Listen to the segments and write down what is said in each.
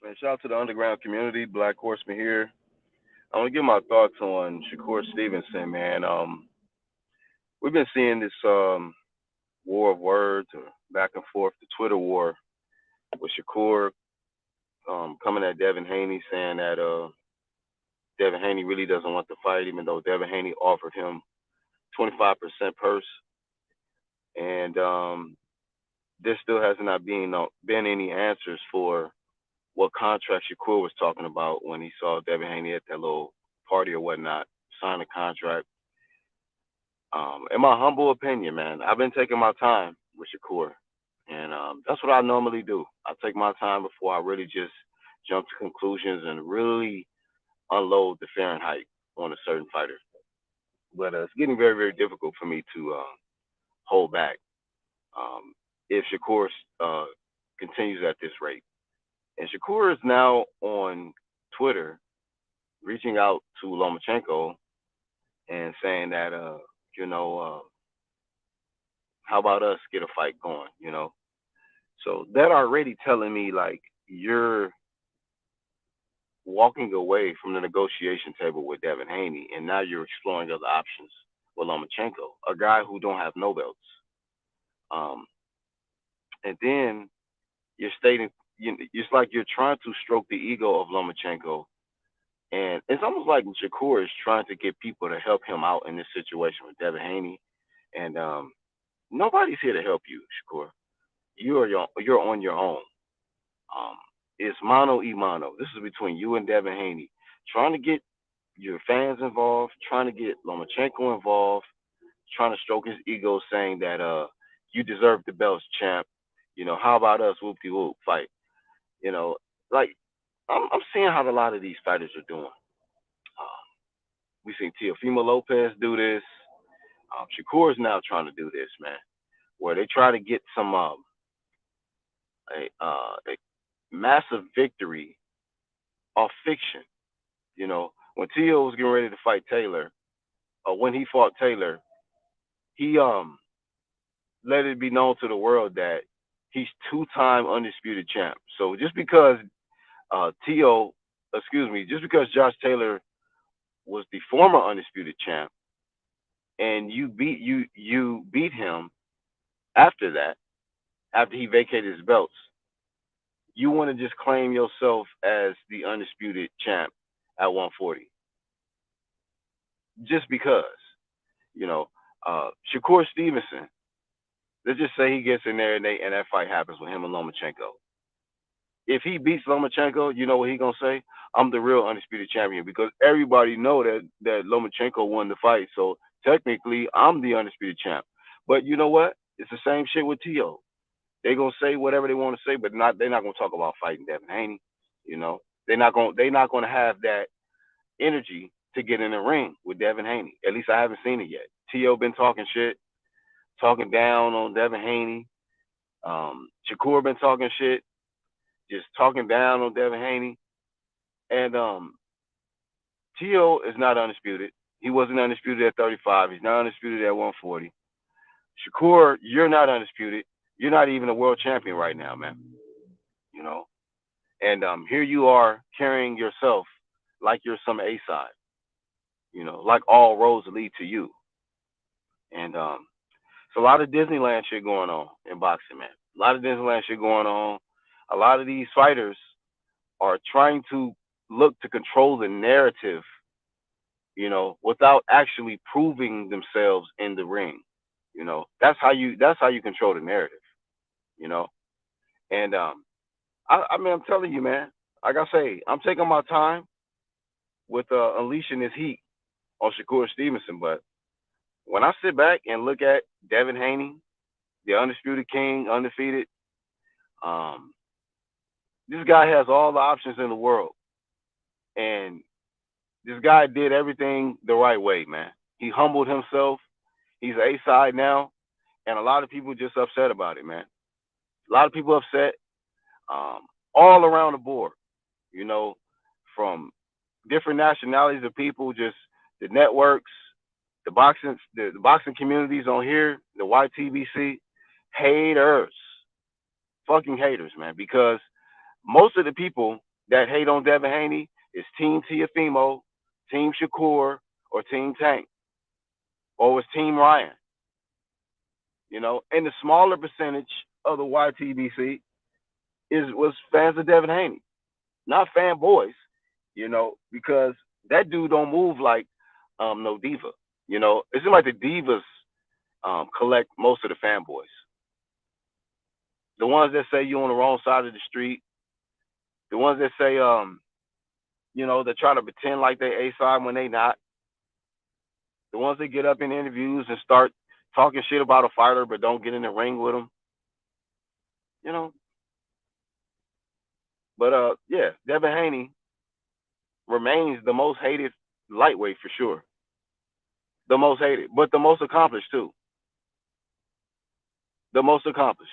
Man, shout out to the underground community, Black Horseman here. I want to give my thoughts on Shakur Stevenson, man. We've been seeing this war of words or back and forth, the Twitter war with Shakur coming at Devin Haney saying that Devin Haney really doesn't want to fight, even though Devin Haney offered him 25% purse. And there still has not been any answers for what contract Shakur was talking about when he saw Devin Haney at that little party or whatnot, sign a contract. In my humble opinion, man, I've been taking my time with Shakur, and that's what I normally do. I take my time before I really just jump to conclusions and really unload the Fahrenheit on a certain fighter. But it's getting very, very difficult for me to hold back um, if Shakur uh, continues at this rate. And Shakur is now on Twitter reaching out to Lomachenko and saying that, you know, how about us get a fight going, you know? So that already telling me like you're walking away from the negotiation table with Devin Haney, and now you're exploring other options with Lomachenko, a guy who don't have no belts. Um, and then you're stating, it's like you're trying to stroke the ego of Lomachenko, and it's almost like Shakur is trying to get people to help him out in this situation with Devin Haney, and nobody's here to help you, Shakur. You're on your own. Um, it's mano y mano. This is between you and Devin Haney. Trying to get your fans involved, trying to get Lomachenko involved, trying to stroke his ego, saying that you deserve the belts, champ. You know, how about us, whoop de whoop, fight. You know, like I'm seeing how a lot of these fighters are doing. We seen Teofimo Lopez do this. Shakur is now trying to do this, man, where they try to get some a massive victory off fiction. You know, when Tio was getting ready to fight Taylor, or when he fought Taylor, he let it be known to the world that he's two-time undisputed champ. So just because Tio, excuse me, just because Josh Taylor was the former undisputed champ, and you beat him after that, after he vacated his belts, you want to just claim yourself as the undisputed champ at 140 just because, you know, Shakur Stevenson. Let's just say he gets in there and that fight happens with him and Lomachenko. If he beats Lomachenko, you know what he gonna say? I'm the real undisputed champion because everybody know that Lomachenko won the fight. So technically, I'm the undisputed champ. But you know what? It's the same shit with Tio. They gonna say whatever they want to say, but they're not gonna talk about fighting Devin Haney. You know, they're not gonna have that energy to get in the ring with Devin Haney. At least I haven't seen it yet. Tio been talking shit, talking down on Devin Haney. Shakur been talking shit, just talking down on Devin Haney. And Tio is not undisputed. He wasn't undisputed at 35. He's not undisputed at 140. Shakur, you're not undisputed. You're not even a world champion right now, man. You know, and here you are carrying yourself like you're some A side. You know, like all roads lead to you. And it's a lot of Disneyland shit going on in boxing, man. A lot of Disneyland shit going on. A lot of these fighters are trying to look to control the narrative, you know, without actually proving themselves in the ring. You know, that's how you control the narrative, you know. And I mean I'm telling you, man, like I say, I'm taking my time with unleashing this heat on Shakur Stevenson, but when I sit back and look at Devin Haney, the undisputed king, undefeated, um, this guy has all the options in the world. And this guy did everything the right way, man. He humbled himself. He's A side now, and a lot of people just upset about it, man. A lot of people upset, um, all around the board. You know, from different nationalities of people, just the networks, the boxing communities on here, the YTBC, haters, fucking haters, man. Because most of the people that hate on Devin Haney is Team Teofimo, Team Shakur, or Team Tank, or it's Team Ryan. You know, and the smaller percentage of the YTBC was fans of Devin Haney, not fanboys. You know, because that dude don't move like no diva. You know, it seems like the divas collect most of the fanboys. The ones that say you're on the wrong side of the street, the ones that say you know, that try to pretend like they A side when they not. The ones that get up in interviews and start talking shit about a fighter but don't get in the ring with them. You know. But yeah, Devin Haney remains the most hated lightweight for sure. The most hated, but the most accomplished too. The most accomplished.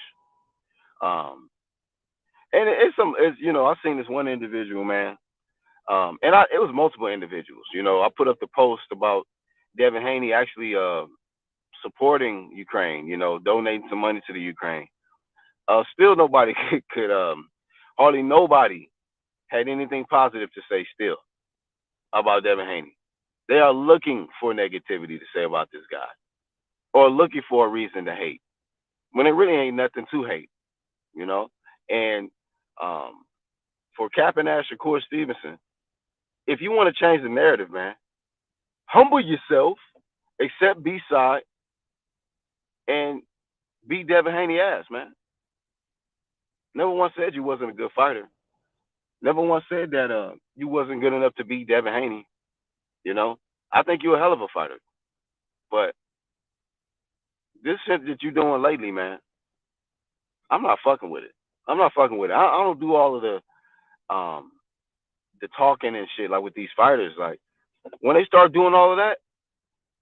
Um, and it's you know, I've seen this one individual, man. And it was multiple individuals. You know, I put up the post about Devin Haney actually supporting Ukraine. You know, donating some money to the Ukraine. Still, nobody could hardly nobody had anything positive to say still about Devin Haney. They are looking for negativity to say about this guy, or looking for a reason to hate when it really ain't nothing to hate. You know, and for capping ass Shakur Stevenson, if you want to change the narrative, man, humble yourself, accept B-side, and beat Devin Haney ass, man. Never once said you wasn't a good fighter. Never once said that you wasn't good enough to beat Devin Haney. You know, I think you're a hell of a fighter, but this shit that you're doing lately, man, I'm not fucking with it. I'm not fucking with it. I don't do all of um the talking and shit like with these fighters. Like when they start doing all of that,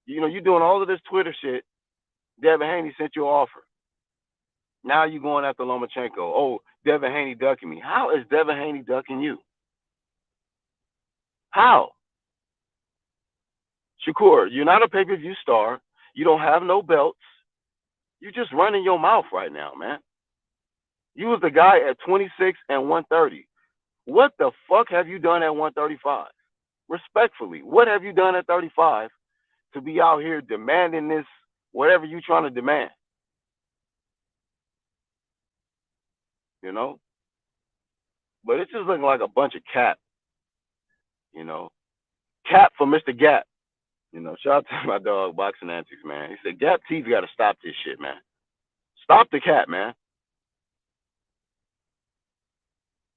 you know, you're doing all of this Twitter shit. Devin Haney sent you an offer. Now you going after Lomachenko. Oh, Devin Haney ducking me. How is Devin Haney ducking you? How? Shakur, you're not a pay-per-view star. You don't have no belts. You just running your mouth right now, man. You was the guy at 26 and 130. What the fuck have you done at 135? Respectfully, what have you done at 35 to be out here demanding this, whatever you trying to demand? You know? But it's just looking like a bunch of cap, you know? Cap for Mr. Gap. You know, shout out to my dog, Boxing Antics, man. He said, Gap TV got to stop this shit, man. Stop the cap, man.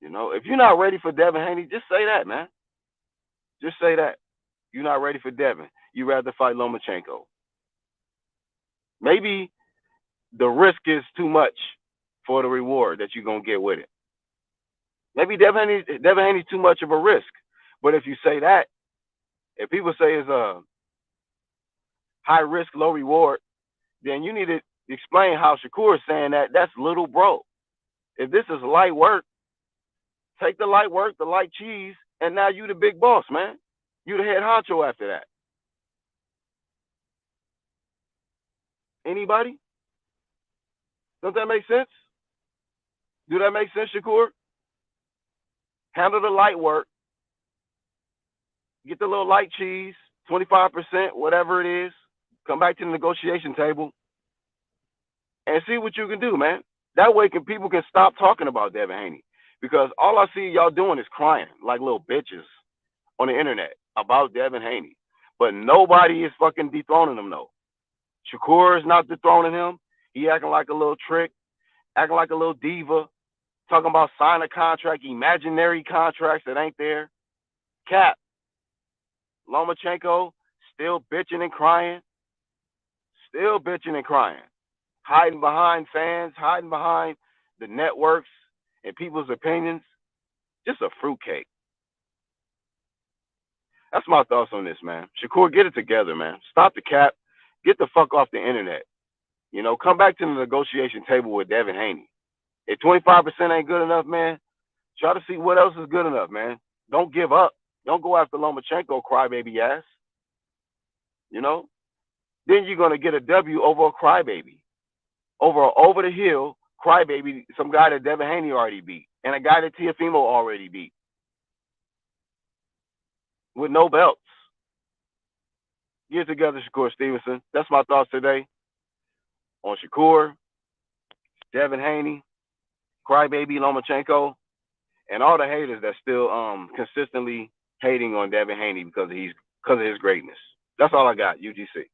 You know, if you're not ready for Devin Haney, just say that, man. Just say that. You're not ready for Devin. You'd rather fight Lomachenko. Maybe the risk is too much for the reward that you're going to get with it. Maybe Devin Haney's too much of a risk. But if you say that, if people say it's a high risk, low reward, then you need to explain how Shakur is saying that that's little bro. If this is light work, take the light work, the light cheese, and now you the big boss, man. You the head honcho after that. Anybody? Don't that make sense? Do that make sense, Shakur? Handle the light work. Get the little light cheese, 25%, whatever it is. Come back to the negotiation table and see what you can do, man. That way people can stop talking about Devin Haney. Because all I see y'all doing is crying like little bitches on the internet about Devin Haney. But nobody is fucking dethroning him, though. Shakur is not dethroning him. He acting like a little trick, acting like a little diva, talking about signing a contract, imaginary contracts that ain't there. Cap. Lomachenko still bitching and crying. Still bitching and crying. Hiding behind fans, hiding behind the networks and people's opinions. Just a fruitcake. That's my thoughts on this, man. Shakur, get it together, man. Stop the cap. Get the fuck off the internet. You know, come back to the negotiation table with Devin Haney. If 25% ain't good enough, man, try to see what else is good enough, man. Don't give up. Don't go after Lomachenko crybaby ass. You know? Then you're going to get a W over a crybaby. Over the hill crybaby, some guy that Devin Haney already beat. And a guy that Teofimo already beat. with no belts. Get together, Shakur Stevenson. That's my thoughts today on Shakur, Devin Haney, Crybaby Lomachenko, and all the haters that still consistently hating on Devin Haney because of his greatness. That's all I got. UGC.